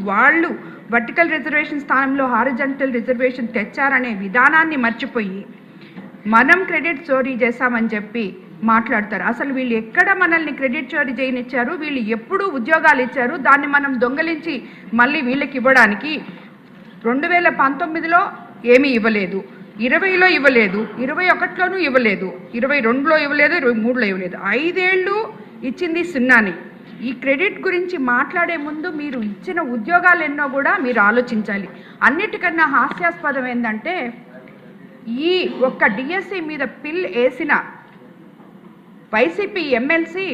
వాళ్ళు vertical reservation స్థానంలో horizontal reservation తెచ్చారనే విధానాన్ని మర్చిపోయి మనం క్రెడిట్ చోరీ చేశామని చెప్పి మాట్లాడతారు. అసలు వీళ్ళు ఎక్కడ మనల్ని క్రెడిట్ చోరీ చేయనిచ్చారు? వీళ్ళు ఎప్పుడు ఉద్యోగాలు ఇచ్చారు? దాన్ని మనం దొంగలించి మళ్ళీ వీళ్ళకి ఇవ్వడానికి 2019లో ఏమీ ఇవ్వలేదు, 20లో ఇవ్వలేదు, 21లోనూ ఇవ్వలేదు, 22లో ఇవ్వలేదు, 23లో ఇవ్వలేదు. 5 ఏళ్ళు ఇచ్చింది సున్నాని. ఈ క్రెడిట్ గురించి మాట్లాడే ముందు మీరు ఇచ్చిన ఉద్యోగాలు ఎన్నో కూడా మీరు ఆలోచించాలి. అన్నిటికన్నా హాస్యాస్పదం ఏంటంటే ఈ ఒక్క డిఎస్సి మీద పిల్ వేసిన వైసీపీ ఎమ్మెల్సీ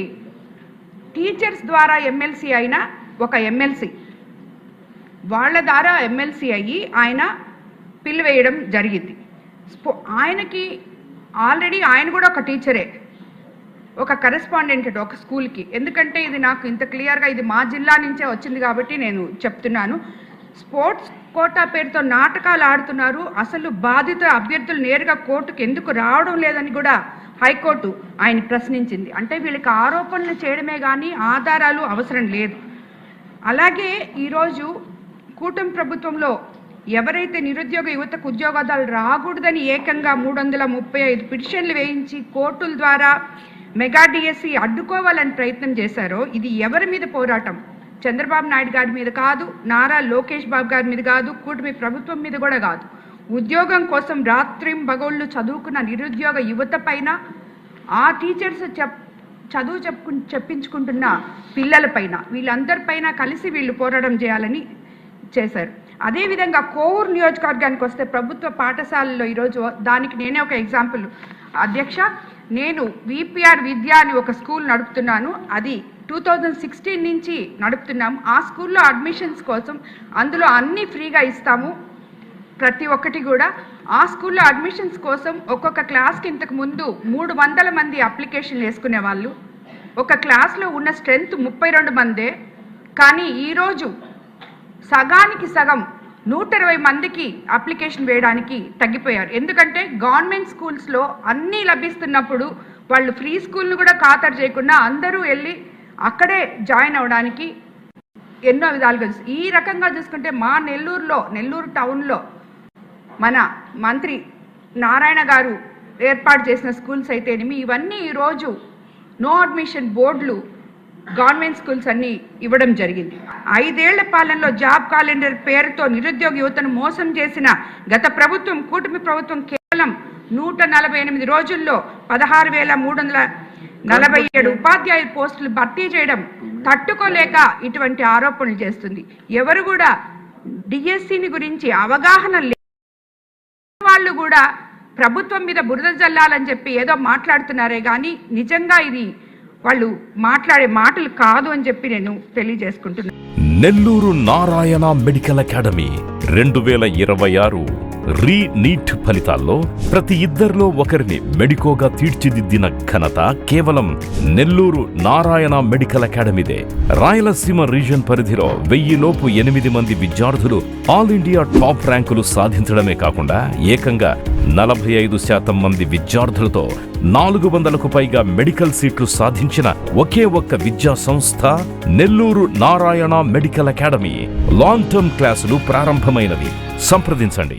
టీచర్స్ ద్వారా ఎమ్మెల్సీ అయిన ఒక ఎమ్మెల్సీ వాళ్ళ ద్వారా ఎమ్మెల్సీ అయ్యి ఆయన పిల్ వేయడం జరిగింది. ఆయనకి ఆల్రెడీ ఆయన కూడా ఒక టీచరే, ఒక కరెస్పాండెంట్ ఒక స్కూల్కి. ఎందుకంటే ఇది నాకు ఇంత క్లియర్గా ఇది మా జిల్లా నుంచే వచ్చింది కాబట్టి నేను చెప్తున్నాను. స్పోర్ట్స్ కోటా పేరుతో నాటకాలు ఆడుతున్నారు. అసలు బాధిత అభ్యర్థులు నేరుగా కోర్టుకు ఎందుకు రావడం లేదని కూడా హైకోర్టు ఆయన ప్రశ్నించింది. అంటే వీళ్ళకి ఆరోపణలు చేయడమే కానీ ఆధారాలు అవసరం లేదు. అలాగే ఈరోజు కూటమి ప్రభుత్వంలో ఎవరైతే నిరుద్యోగ యువతకు ఉద్యోగాలు రాకూడదని ఏకంగా 335 పిటిషన్లు వేయించి కోర్టుల ద్వారా మెగా డిఎస్సి అడ్డుకోవాలని ప్రయత్నం చేశారో ఇది ఎవరి మీద పోరాటం? చంద్రబాబు నాయుడు గారి మీద కాదు, నారా లోకేష్ బాబు గారి మీద కాదు, కూటమి ప్రభుత్వం మీద కూడా కాదు. ఉద్యోగం కోసం రాత్రింబగళ్ళు చదువుకున్న నిరుద్యోగ యువత పైన, ఆ టీచర్స్ చదువు చెప్పించుకుంటున్న పిల్లలపైన, వీళ్ళందరిపైన కలిసి వీళ్ళు పోరాటం చేయాలని చేశారు. అదేవిధంగా కోవూరు నియోజకవర్గానికి వస్తే ప్రభుత్వ పాఠశాలలో ఈరోజు దానికి నేనే ఒక ఎగ్జాంపుల్. అధ్యక్ష, నేను విపిఆర్ విద్య అని ఒక స్కూల్ నడుపుతున్నాను. అది 2016 నుంచి నడుపుతున్నాము. ఆ స్కూల్లో అడ్మిషన్స్ కోసం అందులో అన్నీ ఫ్రీగా ఇస్తాము, ప్రతి ఒక్కటి కూడా. ఆ స్కూల్లో అడ్మిషన్స్ కోసం ఒక్కొక్క క్లాస్కి ఇంతకు ముందు 300 మంది అప్లికేషన్లు వేసుకునే వాళ్ళు. ఒక క్లాస్లో ఉన్న స్ట్రెంత్ 32 మందే. కానీ ఈరోజు సగానికి సగం 120 మందికి అప్లికేషన్ వేయడానికి తగ్గిపోయారు. ఎందుకంటే గవర్నమెంట్ స్కూల్స్లో అన్నీ లభిస్తున్నప్పుడు వాళ్ళు ఫ్రీ స్కూల్ను కూడా ఖాతరు చేయకుండా అందరూ వెళ్ళి అక్కడే జాయిన్ అవ్వడానికి ఎన్నో విధాలుగా. ఈ రకంగా చూసుకుంటే మా నెల్లూరు టౌన్లో మన మంత్రి నారాయణ గారు ఏర్పాటు చేసిన స్కూల్స్ అయితేనేమి, ఇవన్నీ ఈరోజు నో అడ్మిషన్ బోర్డులు గవర్నమెంట్ స్కూల్స్ అన్నీ ఇవ్వడం జరిగింది. 5 ఏళ్ల పాలనలో జాబ్ క్యాలెండర్ పేరుతో నిరుద్యోగ యువతను మోసం చేసిన గత ప్రభుత్వం, కూటమి ప్రభుత్వం కేవలం 148 రోజుల్లో 16,347 ఉపాధ్యాయ పోస్టులు భర్తీ చేయడం తట్టుకోలేక ఇటువంటి ఆరోపణలు చేస్తుంది. ఎవరు కూడా డిఎస్సిని గురించి అవగాహన లేని వాళ్ళు కూడా ప్రభుత్వం మీద బురద జల్లాలని చెప్పి ఏదో మాట్లాడుతున్నారే కానీ నిజంగా ఇది వాళ్ళు మాట్లాడే మాటలు కాదు అని చెప్పి నేను తెలియజేసుకుంటున్నాను. Nellore Narayana medical academy 2026 NEET ఫలితాల్లో ప్రతి ఇద్దరిలో ఒకరిని మెడికోగా తీర్చిదిద్దిన ఘనత కేవలం నెల్లూరు నారాయణ మెడికల్ అకాడమీదే. రాయలసీమ రీజన్ పరిధిలో 1000 లోపు 8 మంది విద్యార్థులు ఆల్ ఇండియా టాప్ ర్యాంకులు సాధించడమే కాకుండా ఏకంగా 45% మంది విద్యార్థులతో 400కు పైగా మెడికల్ సీట్లు సాధించిన ఒకే ఒక్క విద్యా సంస్థ Nellore Narayana medical academy. Long term క్లాసులు ప్రారంభమైనవి. సంప్రదించండి.